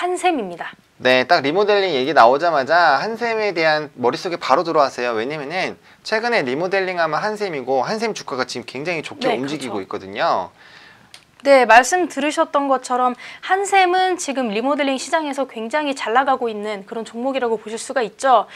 한샘입니다. 네, 딱 리모델링 얘기 나오자마자 한샘에 대한 머릿속에 바로 들어왔어요. 왜냐면은 최근에 리모델링하면 한샘이고 한샘 주가가 지금 굉장히 좋게 움직이고 그렇죠. 있거든요. 네, 말씀 들으셨던 것처럼 한샘은 지금 리모델링 시장에서 굉장히 잘 나가고 있는 그런 종목이라고 보실 수가 있죠.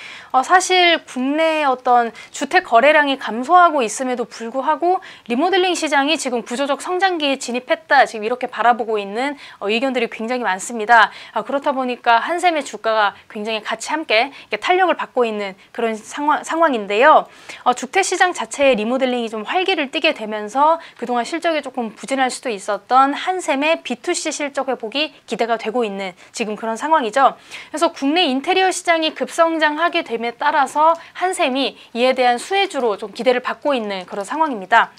사실 국내 어떤 주택 거래량이 감소하고 있음에도 불구하고 리모델링 시장이 지금 구조적 성장기에 진입했다, 지금 이렇게 바라보고 있는 의견들이 굉장히 많습니다. 그렇다 보니까 한샘의 주가가 굉장히 같이 함께 탄력을 받고 있는 그런 상황인데요. 주택 시장 자체의 리모델링이 좀 활기를 띠게 되면서 그동안 실적이 조금 부진할 수도 있었던 한샘의 B2C 실적 회복이 기대가 되고 있는 지금 그런 상황이죠. 그래서 국내 인테리어 시장이 급성장하게 됨에 따라서 한샘이 이에 대한 수혜주로 좀 기대를 받고 있는 그런 상황입니다.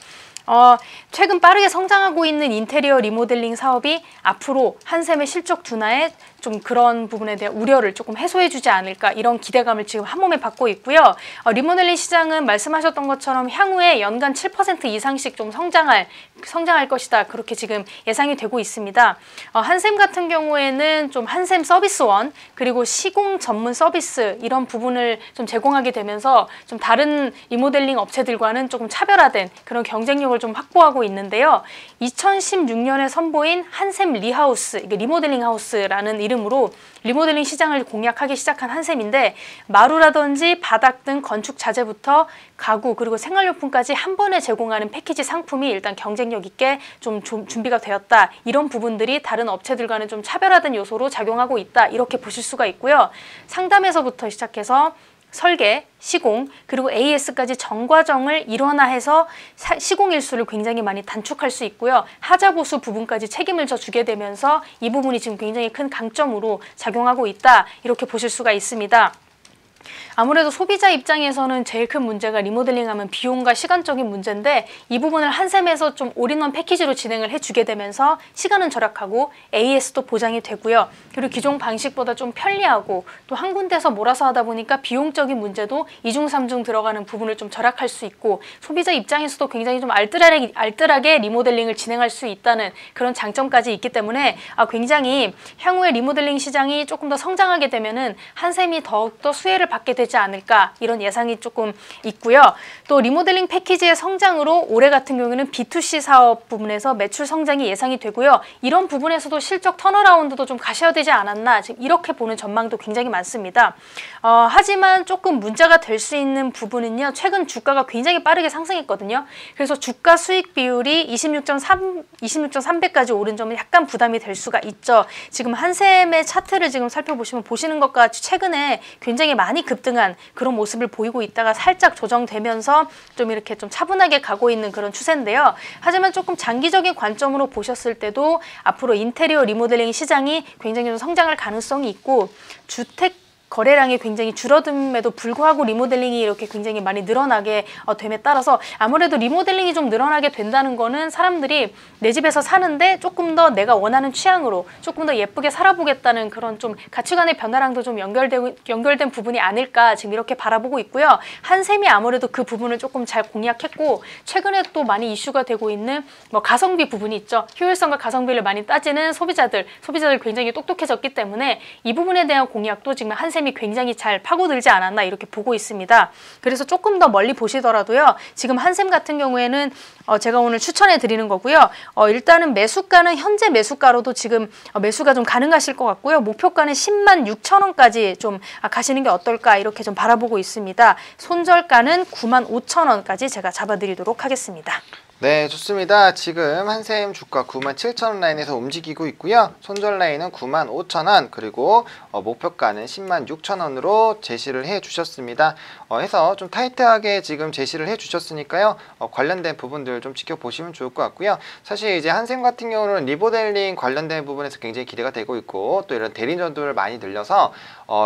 최근 빠르게 성장하고 있는 인테리어 리모델링 사업이 앞으로 한샘의 실적 둔화에 좀 그런 부분에 대한 우려를 조금 해소해주지 않을까, 이런 기대감을 지금 한몸에 받고 있고요. 리모델링 시장은 말씀하셨던 것처럼 향후에 연간 7% 이상씩 좀 성장할 것이다, 그렇게 지금 예상이 되고 있습니다. 한샘 같은 경우에는 좀 한샘 서비스원 그리고 시공 전문 서비스 이런 부분을 좀 제공하게 되면서 좀 다른 리모델링 업체들과는 조금 차별화된 그런 경쟁력을 좀 확보하고 있는데요. 2016년에 선보인 한샘 리하우스, 이게 리모델링 하우스라는 이름으로 리모델링 시장을 공략하기 시작한 한샘인데, 마루라든지 바닥 등 건축 자재부터 가구 그리고 생활용품까지 한 번에 제공하는 패키지 상품이 일단 경쟁력 있게 좀 준비가 되었다, 이런 부분들이 다른 업체들과는 좀 차별화된 요소로 작용하고 있다, 이렇게 보실 수가 있고요. 상담에서부터 시작해서 설계, 시공, 그리고 AS까지 전 과정을 일원화해서 시공 일수를 굉장히 많이 단축할 수 있고요. 하자 보수 부분까지 책임을 져주게 되면서 이 부분이 지금 굉장히 큰 강점으로 작용하고 있다, 이렇게 보실 수가 있습니다. 아무래도 소비자 입장에서는 제일 큰 문제가 리모델링하면 비용과 시간적인 문제인데, 이 부분을 한샘에서 좀 올인원 패키지로 진행을 해주게 되면서 시간은 절약하고 AS도 보장이 되고요. 그리고 기존 방식보다 좀 편리하고 또 한 군데서 몰아서 하다 보니까 비용적인 문제도 2중, 3중 들어가는 부분을 좀 절약할 수 있고, 소비자 입장에서도 굉장히 좀 알뜰하게 리모델링을 진행할 수 있다는 그런 장점까지 있기 때문에 굉장히 향후에 리모델링 시장이 조금 더 성장하게 되면은 한샘이 더욱더 수혜를 받게 되지 않을까, 이런 예상이 조금 있고요. 또 리모델링 패키지의 성장으로 올해 같은 경우에는 B2C 사업 부분에서 매출 성장이 예상이 되고요. 이런 부분에서도 실적 턴어라운드도 좀 가셔야 되지 않았나, 지금 이렇게 보는 전망도 굉장히 많습니다. 하지만 조금 문제가 될 수 있는 부분은요, 최근 주가가 굉장히 빠르게 상승했거든요. 그래서 주가 수익 비율이 26.3배까지 오른 점은 약간 부담이 될 수가 있죠. 지금 한샘의 차트를 지금 살펴보시면 보시는 것과 같이 최근에 굉장히 많이 급등한 그런 모습을 보이고 있다가 살짝 조정되면서 좀 이렇게 좀 차분하게 가고 있는 그런 추세인데요. 하지만 조금 장기적인 관점으로 보셨을 때도 앞으로 인테리어 리모델링 시장이 굉장히 좀 성장할 가능성이 있고, 주택 거래량이 굉장히 줄어듦에도 불구하고 리모델링이 이렇게 굉장히 많이 늘어나게 됨에 따라서 아무래도 리모델링이 좀 늘어나게 된다는 거는 사람들이 내 집에서 사는데 조금 더 내가 원하는 취향으로 조금 더 예쁘게 살아보겠다는 그런 좀 가치관의 변화랑도 좀 연결된 부분이 아닐까, 지금 이렇게 바라보고 있고요. 한샘이 아무래도 그 부분을 조금 잘 공략했고, 최근에 또 많이 이슈가 되고 있는 가성비 부분이 있죠. 효율성과 가성비를 많이 따지는 소비자들 굉장히 똑똑해졌기 때문에 이 부분에 대한 공략도 지금 한샘이 굉장히 잘 파고들지 않았나, 이렇게 보고 있습니다. 그래서 조금 더 멀리 보시더라도요, 지금 한샘 같은 경우에는 제가 오늘 추천해 드리는 거고요. 일단은 매수가는 현재 매수가로도 지금 매수가 좀 가능하실 것 같고요. 목표가는 10만 6천 원까지 좀 가시는 게 어떨까, 이렇게 좀 바라보고 있습니다. 손절가는 9만 5천 원까지 제가 잡아드리도록 하겠습니다. 네, 좋습니다. 지금 한샘 주가 97,000원 라인에서 움직이고 있고요. 손절 라인은 95,000원, 그리고 목표가는 106,000원으로 제시를 해 주셨습니다. 해서 좀 타이트하게 지금 제시를 해 주셨으니까요. 관련된 부분들 좀 지켜보시면 좋을 것 같고요. 사실 이제 한샘 같은 경우는 리모델링 관련된 부분에서 굉장히 기대가 되고 있고, 또 이런 대리점들을 많이 늘려서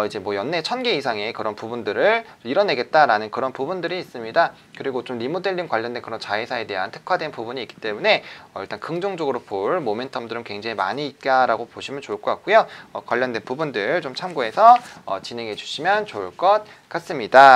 이제 뭐 연내 1000개 이상의 그런 부분들을 이뤄내겠다라는 그런 부분들이 있습니다. 그리고 좀 리모델링 관련된 그런 자회사에 대한 특화된 부분이 있기 때문에 일단 긍정적으로 볼 모멘텀들은 굉장히 많이 있다라고 보시면 좋을 것 같고요. 관련된 부분들 좀 참고해서 진행해 주시면 좋을 것 같습니다.